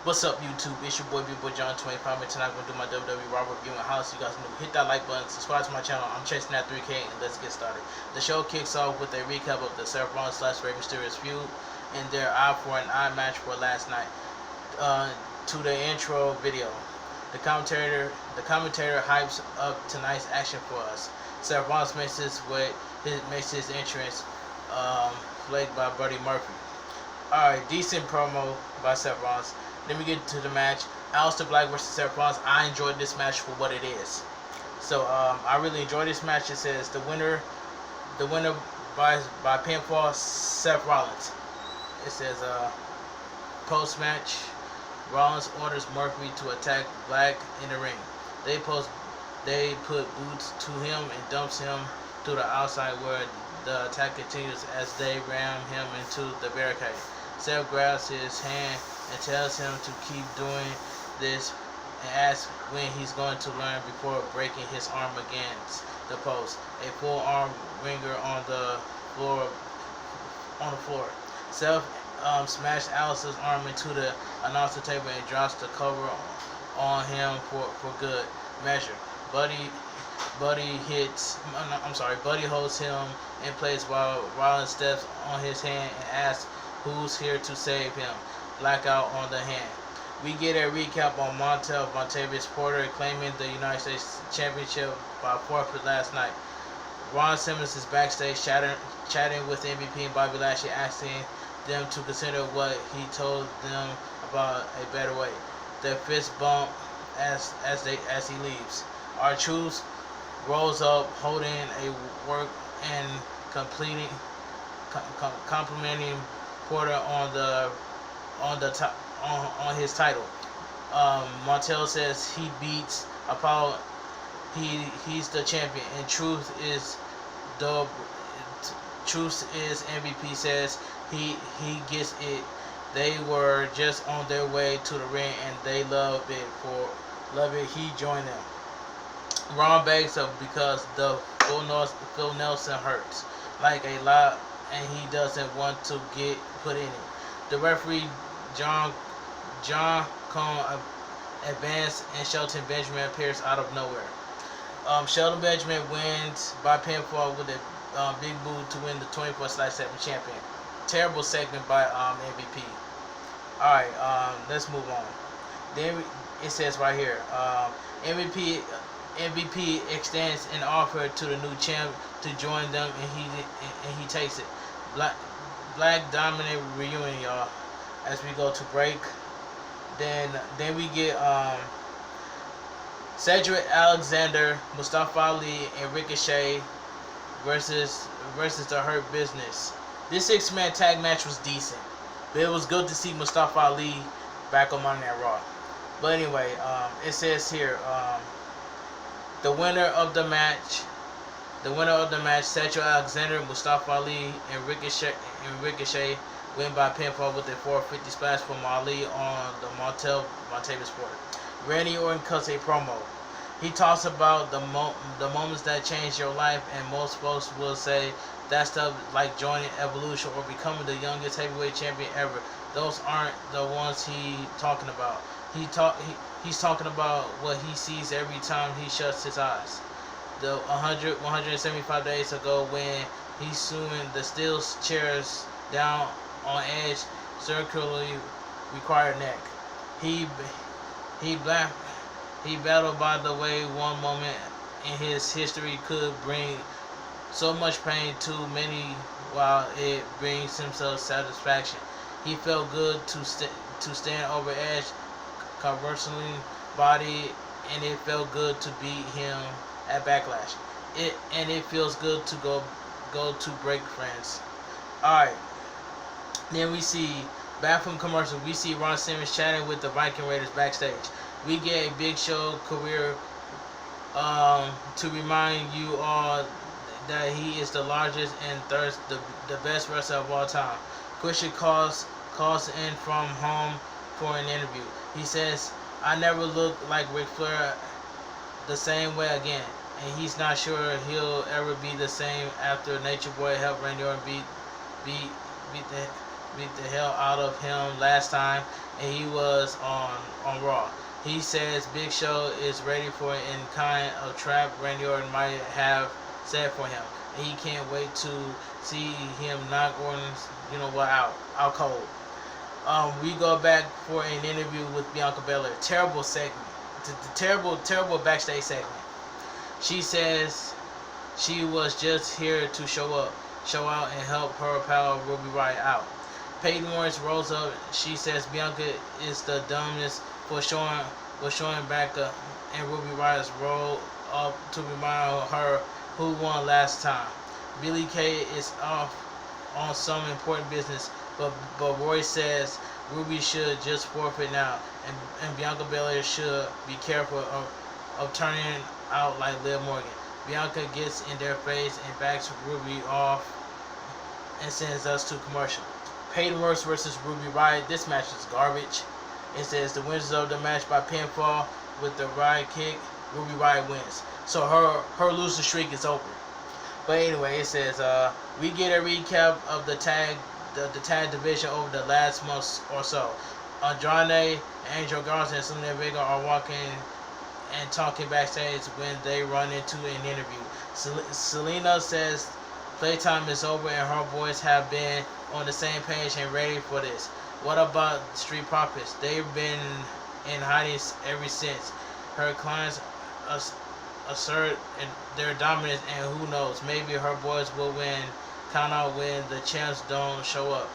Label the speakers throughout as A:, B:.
A: What's up, YouTube? It's your boy, Big Boy John 25, and tonight I'm going to do my WWE Raw review and house. You guys know, hit that like button, subscribe to my channel. I'm chasing that 3K, and let's get started. The show kicks off with a recap of the Seth Rollins / Rey Mysterio's feud and their eye for an eye match for last night. To the intro video, the commentator hypes up tonight's action for us. Seth Rollins makes his entrance, flanked by Buddy Murphy. Alright, decent promo by Seth Rollins. Then we get to the match. Aleister Black versus Seth Rollins. I enjoyed this match for what it is. So I really enjoyed this match. It says the winner by pinfall, Seth Rollins. It says post match, Rollins orders Murphy to attack Black in the ring. They put boots to him and dumps him to the outside where the attack continues as they ram him into the barricade. Seth grabs his hand and tells him to keep doing this and asks when he's going to learn before breaking his arm against the post. A full arm ringer on the floor. Seth smashed Aleister's arm into the announcer table and drops the cover on him for good measure. Buddy holds him in place while Rollins steps on his hand and asks who's here to save him. Blackout on the hand. We get a recap on Montavious Porter claiming the United States Championship by forfeit last night. Ron Simmons is backstage chatting with MVP and Bobby Lashley, asking them to consider what he told them about a better way. The fist bump as he leaves. R-Truth rolls up holding a work and complimenting Porter on his title. Montel says he beats Apollo. He's the champion, and Truth is MVP says he gets it. They were just on their way to the ring and they love it. He joined them. Ron begs up because the Phil Nelson hurts like a lot and he doesn't want to get put in it. The referee John Cone advanced and Shelton Benjamin appears out of nowhere. Shelton Benjamin wins by pinfall with a big boot to win the 24/7 champion. Terrible segment by MVP. Alright, let's move on. Then it says right here, MVP extends an offer to the new champ to join them, and he takes it. Black dominant reunion, y'all. As we go to break, then we get Cedric Alexander, Mustafa Ali, and Ricochet versus the Hurt Business. This 6-man tag match was decent, but it was good to see Mustafa Ali back on Monday Night Raw. But anyway, it says here, the winner of the match, Cedric Alexander, Mustafa Ali, and Ricochet win by pinfall with a 450 splash from Ali on the Montavious Porter. Randy Orton cuts a promo. He talks about the moments that change your life, and most folks will say that stuff like joining Evolution or becoming the youngest heavyweight champion ever. Those aren't the ones he's talking about. He's talking about what he sees every time he shuts his eyes. The 175 days ago when he's suing the steel chairs down on Edge circularly required neck. He battled by the way one moment in his history could bring so much pain to many while it brings himself satisfaction. He felt good to stand over Edge, conversely body, and it felt good to beat him at Backlash. It feels good to go to break, friends. Alright. Then we see, back from commercial, we see Ron Simmons chatting with the Viking Raiders backstage. We get a Big Show career to remind you all that he is the largest and the best wrestler of all time. Christian calls in from home for an interview. He says, I never looked like Ric Flair the same way again, and he's not sure he'll ever be the same after Nature Boy helped Randy Orton beat beat the hell out of him last time, and he was on Raw. He says Big Show is ready for any kind of trap Randy Orton might have set for him. And he can't wait to see him knock Orton's, out cold. We go back for an interview with Bianca Belair. Terrible segment. Terrible backstage segment. She says she was just here to show out, and help her pal Ruby Riott out. Peyton Royce rolls up. She says Bianca is the dumbest for showing back up, and Ruby Riott's roll up to remind her who won last time. Billy Kay is off on some important business, but Royce says Ruby should just forfeit now, and Bianca Belair should be careful of turning out like Liv Morgan. Bianca gets in their face and backs Ruby off and sends us to commercial. Peyton Royce versus Ruby Riott. This match is garbage. It says the winners of the match by pinfall with the Riott kick. Ruby Riott wins. So her losing streak is over. But anyway, it says we get a recap of the tag division over the last month or so. Andrade, Angel Garza, and Selena Vega are walking and talking backstage when they run into an interview. Selena says playtime is over and her boys have been on the same page and ready for this. What about Street Profits? They've been in hiding ever since. Her clients assert their dominance, and who knows, maybe her boys will win count out when the champs don't show up.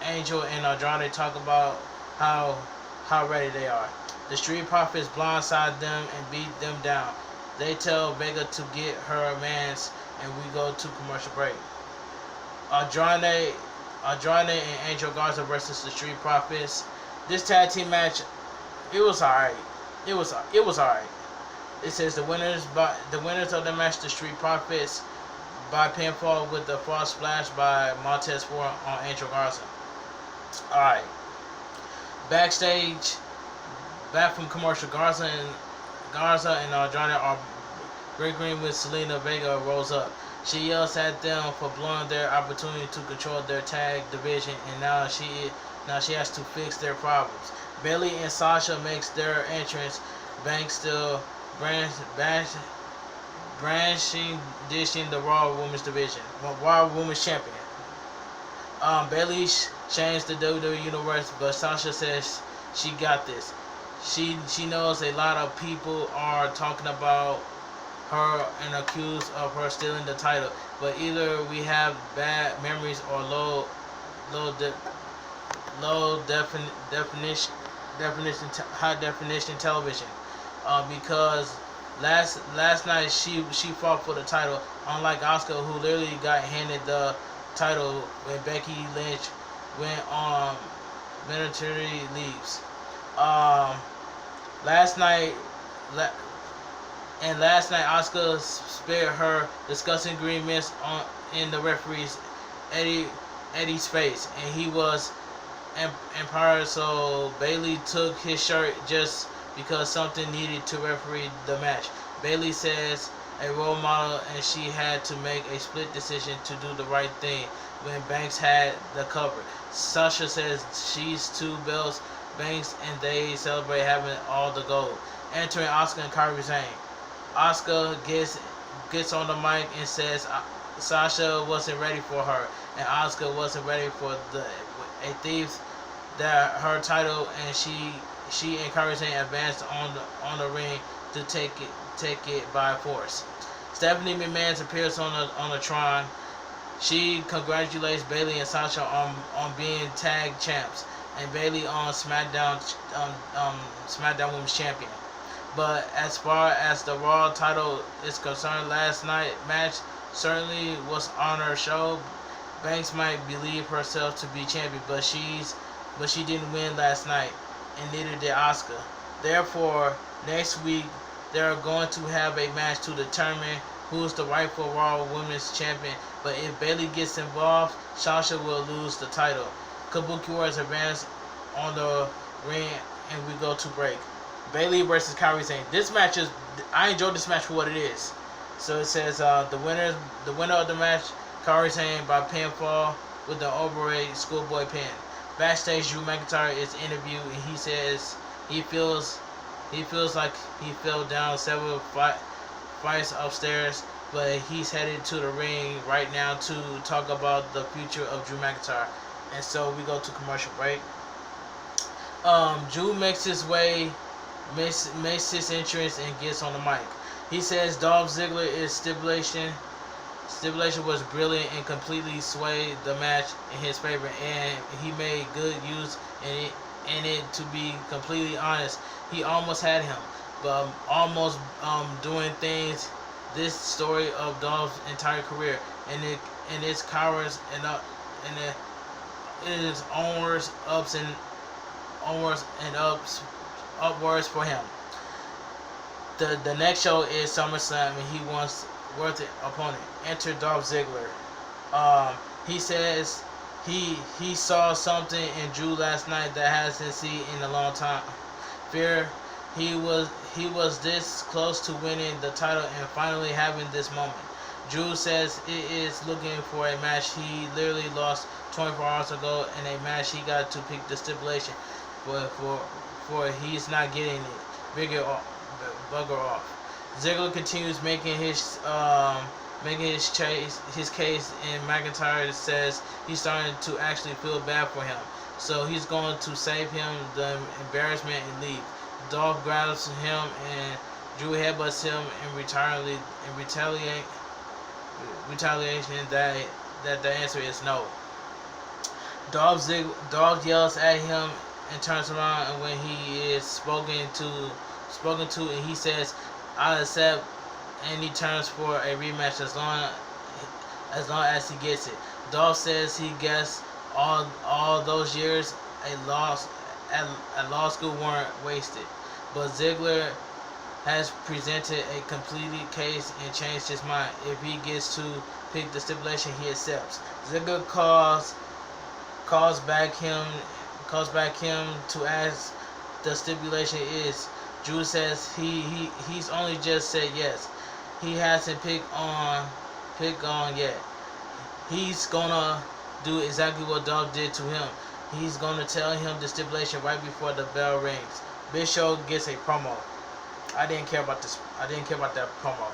A: Angel and Andrade talk about how ready they are. The Street Profits blindside them and beat them down. They tell Vega to get her mans, and we go to commercial break. Andrade and Angel Garza versus the Street Profits. This tag team match, it was alright. It was alright. It says the winners of the match, the Street Profits, by pinfall with the false splash by Montez Ford on Angel Garza. Alright. Backstage, back from commercial, Garza and Andrade are bickering with Selena Vega rolls up. She yells at them for blowing their opportunity to control their tag division, and now she has to fix their problems. Bayley and Sasha makes their entrance. Banks still dishing the Raw Women's division, Raw Women's Champion. Bayley shames the WWE Universe, but Sasha says she got this. She knows a lot of people are talking about her and accused of her stealing the title, but either we have bad memories or high definition television. Because last night she fought for the title, unlike Asuka, who literally got handed the title when Becky Lynch went on military leaves. Last night Asuka spared her disgusting green mist in the referee's Eddie's face, and he was empowered. So Bayley took his shirt just because something needed to referee the match. Bayley says a role model, and she had to make a split decision to do the right thing when Banks had the cover. Sasha says she's 2 belts Banks, and they celebrate having all the gold. Entering Asuka and Kairi Sane. Asuka gets on the mic and says Sasha wasn't ready for her, and Asuka wasn't ready for a thief that her title, and she and Kairi Sane advanced on the ring to take it by force. Stephanie McMahon appears on the Tron. She congratulates Bayley and Sasha on being tag champs, and Bayley on SmackDown Women's Champion. But as far as the Raw title is concerned, last night match certainly was on her show. Banks might believe herself to be champion, but she didn't win last night, and neither did Asuka. Therefore, next week they're going to have a match to determine who's the rightful Raw Women's Champion. But if Bayley gets involved, Sasha will lose the title. Kabuki Warriors advance on the ring, and we go to break. Bayley versus Kairi Sane. This match I enjoyed this match for what it is. So it says the winner of the match, Kairi Sane by pinfall with the overrated schoolboy pin. Backstage, Drew McIntyre is interviewed and he says he feels like he fell down several flights upstairs, but he's headed to the ring right now to talk about the future of Drew McIntyre. And so we go to commercial break. Drew makes his entrance and gets on the mic. He says Dolph Ziggler's stipulation was brilliant and completely swayed the match in his favor, and he made good use in it. To be completely honest, he almost had him, but almost doing things. This story of Dolph's entire career, and its cowards and its onwards and upwards for him. The next show is SummerSlam, and he wants worth it opponent. Enter Dolph Ziggler. He says he saw something in Drew last night that hasn't seen in a long time. Fear he was this close to winning the title and finally having this moment. Drew says it is looking for a match he literally lost 24 hours ago in a match he got to pick the stipulation for he's not getting it. Bugger off. Ziggler continues making his case, and McIntyre says he's starting to actually feel bad for him, so he's going to save him the embarrassment and leave. Dolph grabs him and Drew headbutts him in retaliation that the answer is no. Dolph yells at him and turns around, and when he is spoken to, and he says, "I'll accept any terms for a rematch as long as he gets it." Dolph says he guessed all those years at law school weren't wasted, but Ziggler has presented a completed case and changed his mind. If he gets to pick the stipulation, he accepts. Ziggler calls back him to ask the stipulation is. Drew says he's only just said yes. He hasn't picked on yet. He's gonna do exactly what Dolph did to him. He's gonna tell him the stipulation right before the bell rings. Big Show gets a promo. I didn't care about this. I didn't care about that promo.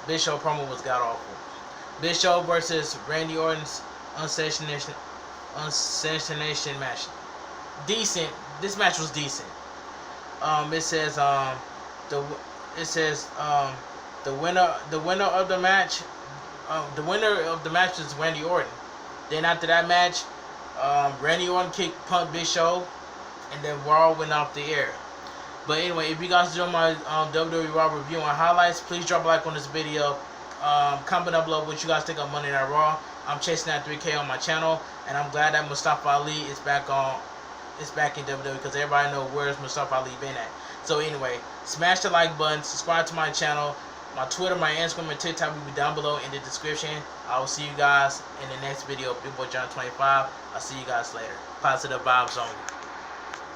A: Big Show promo was god awful. Big Show versus Randy Orton's unsanctioned match. Decent. This match was decent. It says the winner of the match is Randy Orton. Then after that match, Randy Orton pumped Big Show, and then Raw went off the air. But anyway, if you guys enjoy my WWE Raw review and highlights, please drop a like on this video. Comment down below what you guys think of Monday Night Raw. I'm chasing that 3K on my channel, and I'm glad that Mustafa Ali is back in WWE, because everybody knows where's Mustafa Ali been at. So anyway, smash the like button, subscribe to my channel. My Twitter, my Instagram, and TikTok will be down below in the description. I will see you guys in the next video. Big Boy John 25. I'll see you guys later. Positive vibes only.